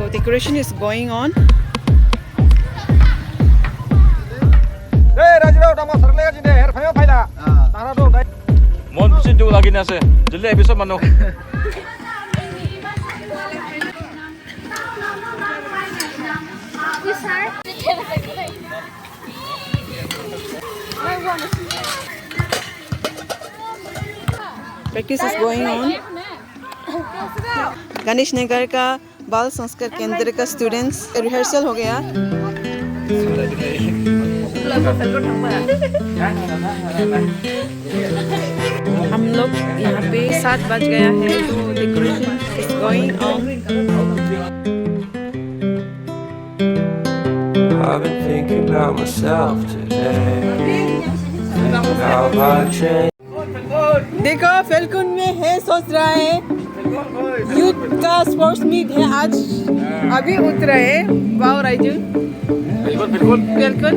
So decoration is going on. Mon bisin tu lagi nase. Jeli episode manok. Practice is going on. Ganesh Nagar का बाल संस्कार केंद्र का students rehearsal हो गया. हम लोग यहाँ पे 7 बज गया है तो decoration is going on. I've been thinking about myself today. How I changed. देखो फेलकुन में है सोच रहा है यूथ का स्पोर्ट्स मीट है आज. अभी उतरा है. वाओ राइजन फेलकुन.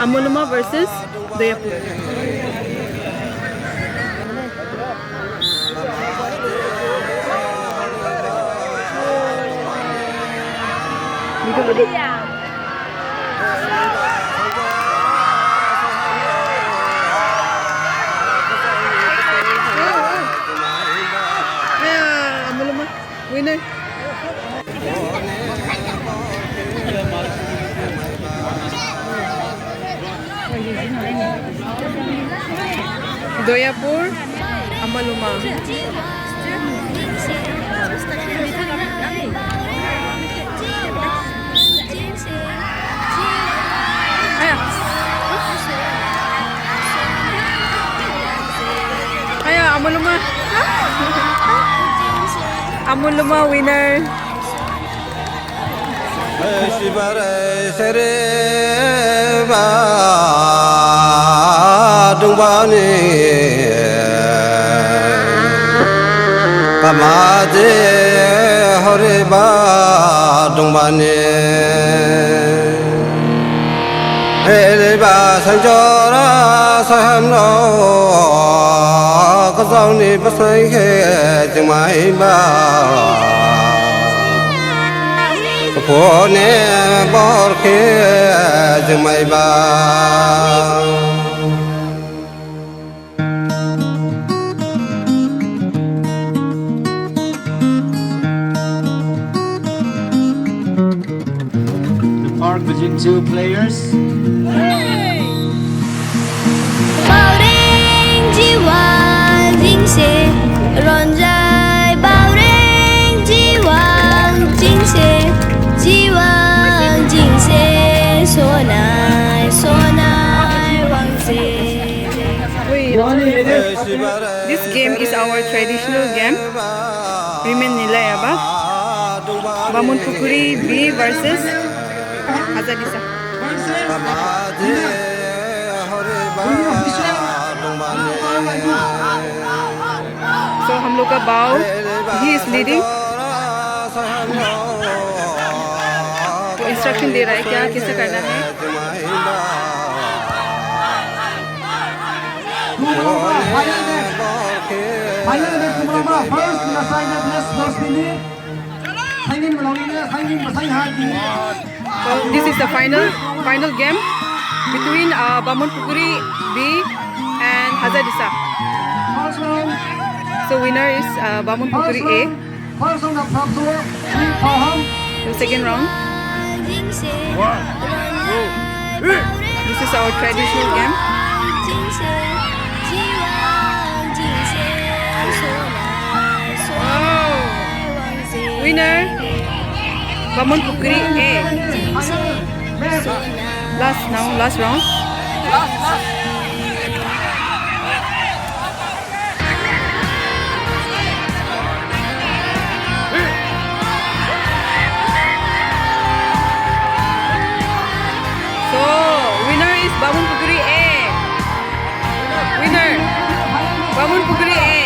Amuluma versus Dimapur. Amuluma winner. Dimapur, Amuluma. Aya, Amuluma. Amuluma winner. Kamade hore ba dongbane ele ba sanjora samno kazau ni pasai khe jmai ba phone bor khe jmai ba Park between two players. Bao đêm chi hoàng chính xe rộn ràng bao đêm chi hoàng chính xe số nai hoàng xe. This game is our traditional game. Women Nilayaba. Bamun Pukuri B versus Hazadisa. So हम लोग का बाव he is leading. तो instruction दे रहा है क्या कैसे करना है. So this is the final game between Bamun Pukuri B and Hazadisa. So winner is Bamun Pukuri A. The second round. This is our traditional game. Winner Bamun Pukuri A. Last round. So winner is Bamun Pukuri A. Winner Bamun Pukuri A.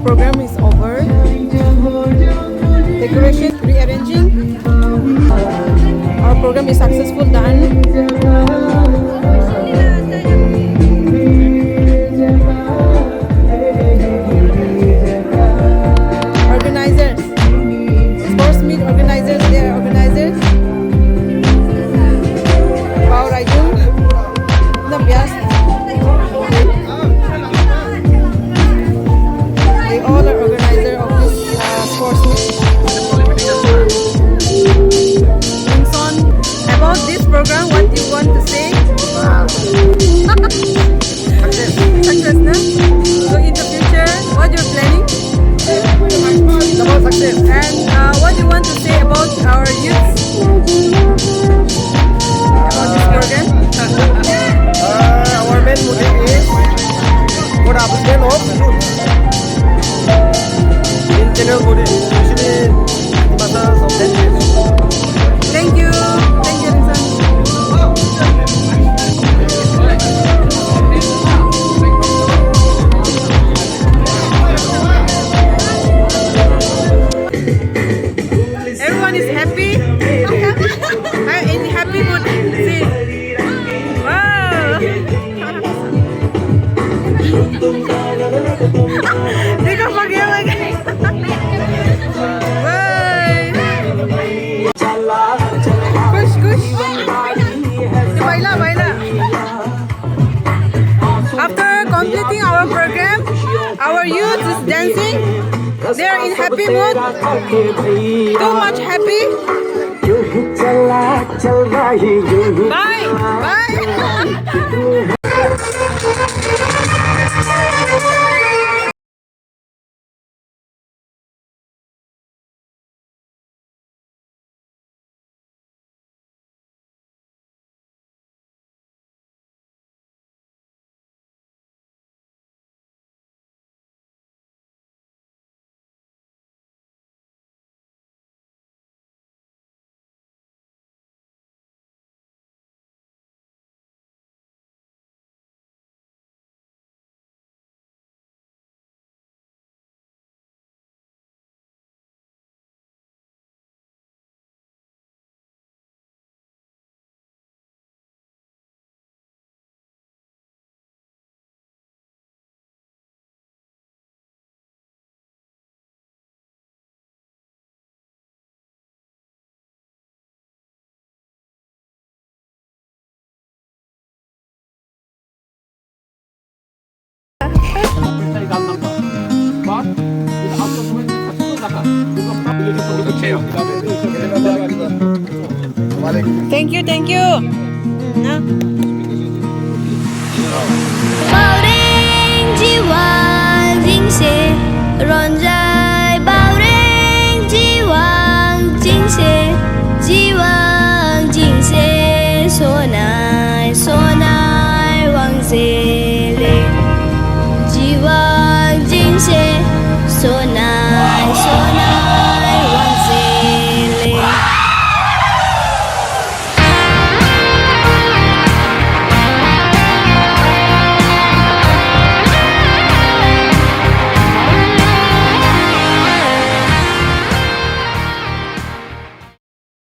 program is over. Decoration, rearranging. Our program is successful done. Organizers, sports meet organizers, they are organizers. Wow, Raju, the best. They all are organizer of this sports meet. Vincent, about this program, what do you want to say? Success, na? So in the future, what you're planning? Success. And what do you want to say about our youth? About this program? Our main motive is for the upscale of in general body, especially Dimasa of that. Thank you. Thank you, Vincent. Everyone is happy. I'm in happy mood. See. Wow. देखो पगे लगे. Kush kush. Baila baila. After completing our program, our youth is dancing. They are in happy mood. Too much happy. Bye. Bye. Thank you, thank you. Bao đêm chỉ hoa dinh xế rộn ràng.